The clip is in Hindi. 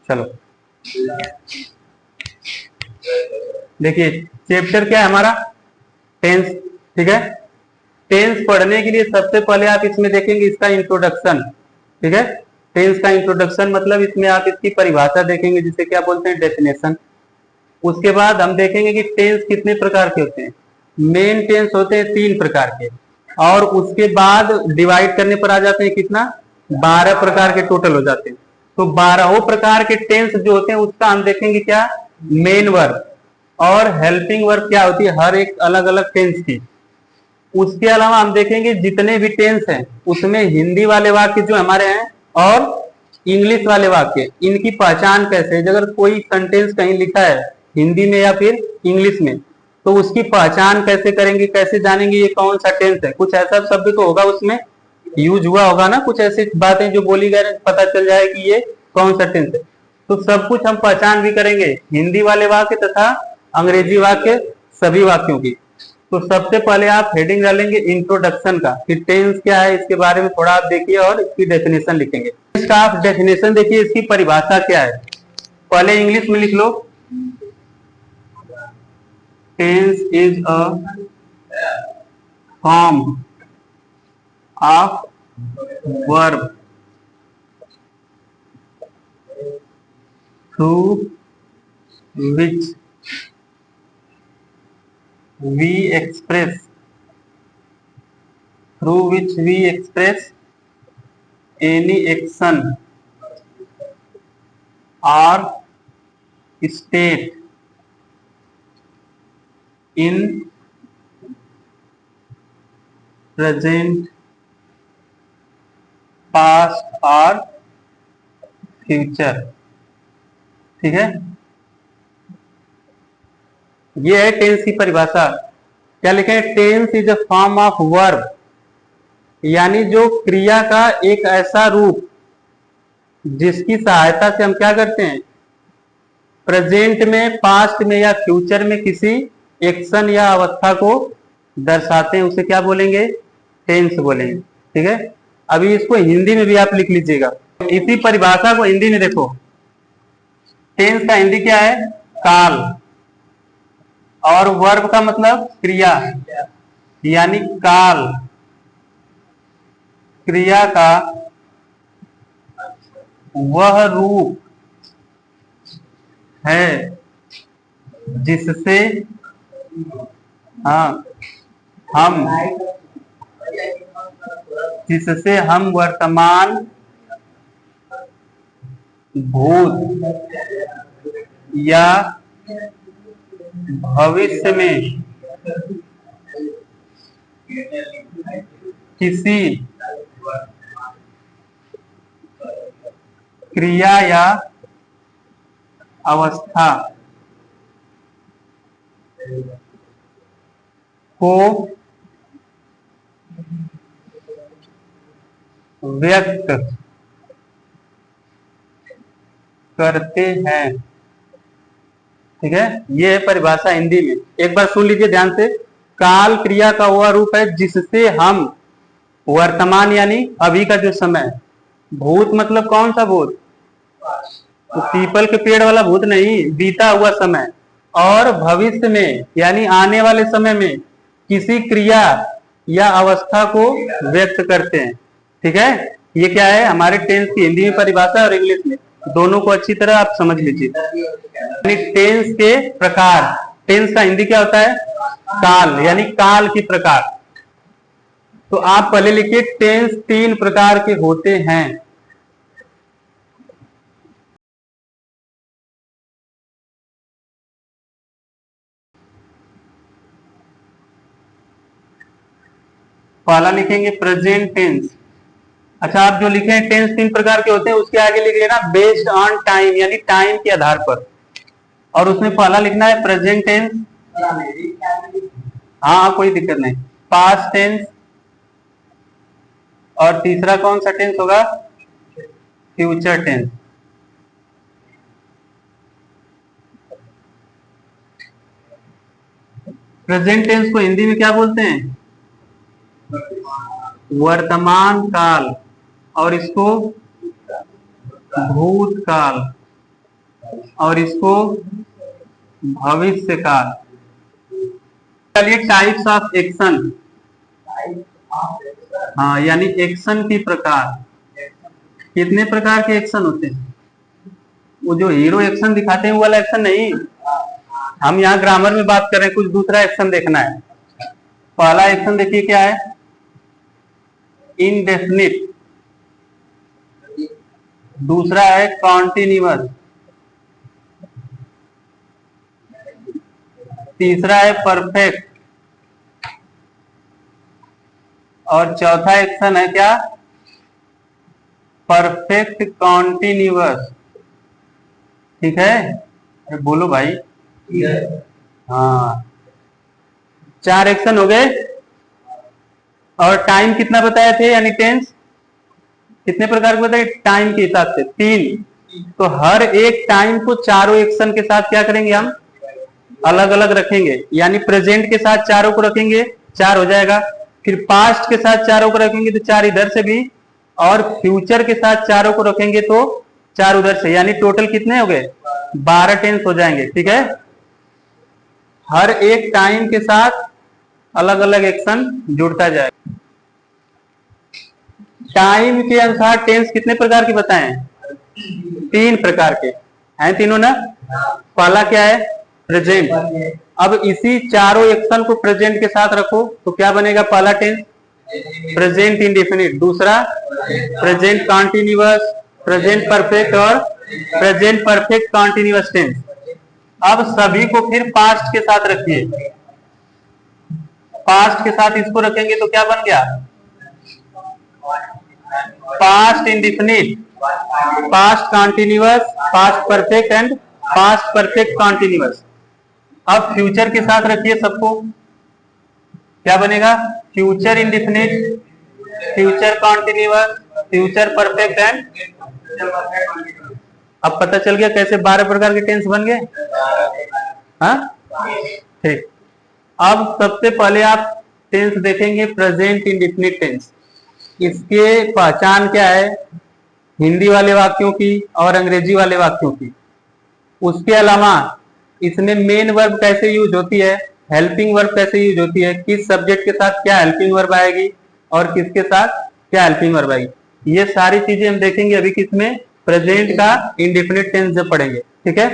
चलो देखिए, चैप्टर क्या है हमारा, टेंस। ठीक है, टेंस पढ़ने के लिए सबसे पहले आप इसमें देखेंगे इसका इंट्रोडक्शन। ठीक है, टेंस का इंट्रोडक्शन मतलब इसमें आप इसकी परिभाषा देखेंगे, जिसे क्या बोलते हैं, डेफिनेशन। उसके बाद हम देखेंगे कि टेंस कितने प्रकार के होते हैं। मेन टेंस होते हैं 3 प्रकार के, और उसके बाद डिवाइड करने पर आ जाते हैं कितना, 12 प्रकार के टोटल हो जाते हैं। तो 12 प्रकार के टेंस जो होते हैं उसका हम देखेंगे क्या, मेन वर्ब और हेल्पिंग वर्ब क्या होती है हर एक अलग अलग टेंस की। उसके अलावा हम देखेंगे जितने भी टेंस हैं उसमें हिंदी वाले वाक्य जो हमारे हैं और इंग्लिश वाले वाक्य, इनकी पहचान कैसे है। अगर कोई सेंटेंस कहीं लिखा है हिंदी में या फिर इंग्लिश में, तो उसकी पहचान कैसे करेंगे, कैसे जानेंगे ये कौन सा टेंस है। कुछ ऐसा शब्द तो होगा उसमें यूज हुआ होगा ना, कुछ ऐसी बातें जो बोली गई, पता चल जाए कि ये कौन सा टेंस है। तो सब कुछ हम पहचान भी करेंगे, हिंदी वाले वाक्य तथा अंग्रेजी वाक्य, सभी वाक्यों की। तो सबसे पहले आप हेडिंग डालेंगे इंट्रोडक्शन का, कि टेंस क्या है इसके बारे में थोड़ा आप देखिए और इसकी डेफिनेशन लिखेंगे। इसका आप डेफिनेशन देखिए, इसकी परिभाषा क्या है, पहले इंग्लिश में लिख लो। Tense is a form of verb through which we express any action or state in present, past or future। ठीक है, ये है टेंस की परिभाषा। क्या लिखे, tense is a form of verb, यानी जो क्रिया का एक ऐसा रूप जिसकी सहायता से हम क्या करते हैं, प्रेजेंट में, पास्ट में या फ्यूचर में किसी एक्शन या अवस्था को दर्शाते हैं, उसे क्या बोलेंगे, टेंस बोलेंगे। ठीक है, अभी इसको हिंदी में भी आप लिख लीजिएगा। इसी परिभाषा को हिंदी में देखो, टेंस का हिंदी क्या है, काल, और वर्ब का मतलब क्रिया, यानी काल क्रिया का वह रूप है जिससे हाँ हम जिससे हम वर्तमान, भूत या भविष्य में किसी क्रिया या अवस्था को व्यक्त करते हैं। ठीक है, ये है परिभाषा हिंदी में। एक बार सुन लीजिए ध्यान से, काल क्रिया का वह रूप है जिससे हम वर्तमान यानी अभी का जो समय, भूत मतलब कौन सा भूत, तो पीपल के पेड़ वाला भूत नहीं, बीता हुआ समय, और भविष्य में यानी आने वाले समय में किसी क्रिया या अवस्था को व्यक्त करते हैं। ठीक है, ये क्या है हमारे टेंस की हिंदी में परिभाषा और इंग्लिश में, दोनों को अच्छी तरह आप समझ लीजिए। टेंस के प्रकार, टेंस का हिंदी क्या होता है, काल, यानी काल की प्रकार। तो आप पहले लिखिए, टेंस 3 प्रकार के होते हैं। पहला लिखेंगे प्रेजेंट टेंस। अच्छा, आप जो लिखे हैं टेंस 3 प्रकार के होते हैं, उसके आगे लिख लेना बेस्ड ऑन टाइम, यानी टाइम के आधार पर। और उसमें पहला लिखना है प्रेजेंट टेंस, हाँ कोई दिक्कत नहीं, पास्ट टेंस, और तीसरा कौन सा टेंस होगा, फ्यूचर टेंस। प्रेजेंट टेंस को हिंदी में क्या बोलते हैं, वर्तमान काल, और इसको भूतकाल, और इसको भविष्य काल। चलिए टाइप्स ऑफ एक्शन, हाँ यानी एक्शन की प्रकार। कितने प्रकार के एक्शन होते हैं? वो जो हीरो एक्शन दिखाते हैं वो वाला एक्शन नहीं, हम यहाँ ग्रामर में बात कर रहे हैं, कुछ दूसरा एक्शन देखना है। पहला एक्शन देखिए क्या है, इनडेफिनिट, दूसरा है कॉन्टिन्यूअस, तीसरा है परफेक्ट, और चौथा एक्शन है क्या, परफेक्ट कॉन्टिन्यूअस। ठीक है, अरे बोलो भाई। हाँ, 4 एक्शन हो गए। और टाइम कितना बताए थे, यानी टेंस कितने प्रकार के बताए टाइम के हिसाब से? 3। तो हर एक टाइम को चारों एक्शन के साथ क्या करेंगे हम, अलग अलग रखेंगे। यानी प्रेजेंट के साथ चारों को रखेंगे, 4 हो जाएगा। फिर पास्ट के साथ चारों को रखेंगे तो 4 इधर से भी, और फ्यूचर के साथ चारों को रखेंगे तो 4 उधर से, यानी टोटल कितने हो गए, 12 टेंस हो जाएंगे। ठीक है, हर एक टाइम के साथ अलग अलग एक्शन जुड़ता जाए। टाइम के अनुसार टेंस कितने प्रकार के बताएं? 3 प्रकार के हैं, तीनों ना। पहला क्या है, प्रेजेंट। अब इसी चारों एक्शन को प्रेजेंट के साथ रखो तो क्या बनेगा, पहला टेंस प्रेजेंट इंडेफिनिट, दूसरा प्रेजेंट कॉन्टिन्यूअस, प्रेजेंट परफेक्ट और प्रेजेंट परफेक्ट कॉन्टिन्यूअस टेंस। अब सभी को फिर पास्ट के साथ रखिए, पास्ट के साथ इसको रखेंगे तो क्या बन गया, past indefinite, past continuous, past perfect and past perfect continuous. अब फ्यूचर के साथ रखिए सबको, क्या बनेगा, future indefinite, future continuous, future perfect and. अब पता चल गया कैसे 12 प्रकार के टेंस बन गए। हाँ ठीक। अब सबसे पहले आप टेंस देखेंगे प्रेजेंट इंडेफिनिट टेंस। इसके पहचान क्या है, हिंदी वाले वाक्यों की और अंग्रेजी वाले वाक्यों की। उसके अलावा इसमें मेन वर्ब कैसे यूज होती है, हेल्पिंग वर्ब कैसे यूज होती है, किस सब्जेक्ट के साथ क्या हेल्पिंग वर्ब आएगी और किसके साथ क्या हेल्पिंग वर्ब आएगी, ये सारी चीजें हम देखेंगे अभी किसमें, प्रेजेंट का इंडेफिनिट टेंस जब पढ़ेंगे। ठीक है।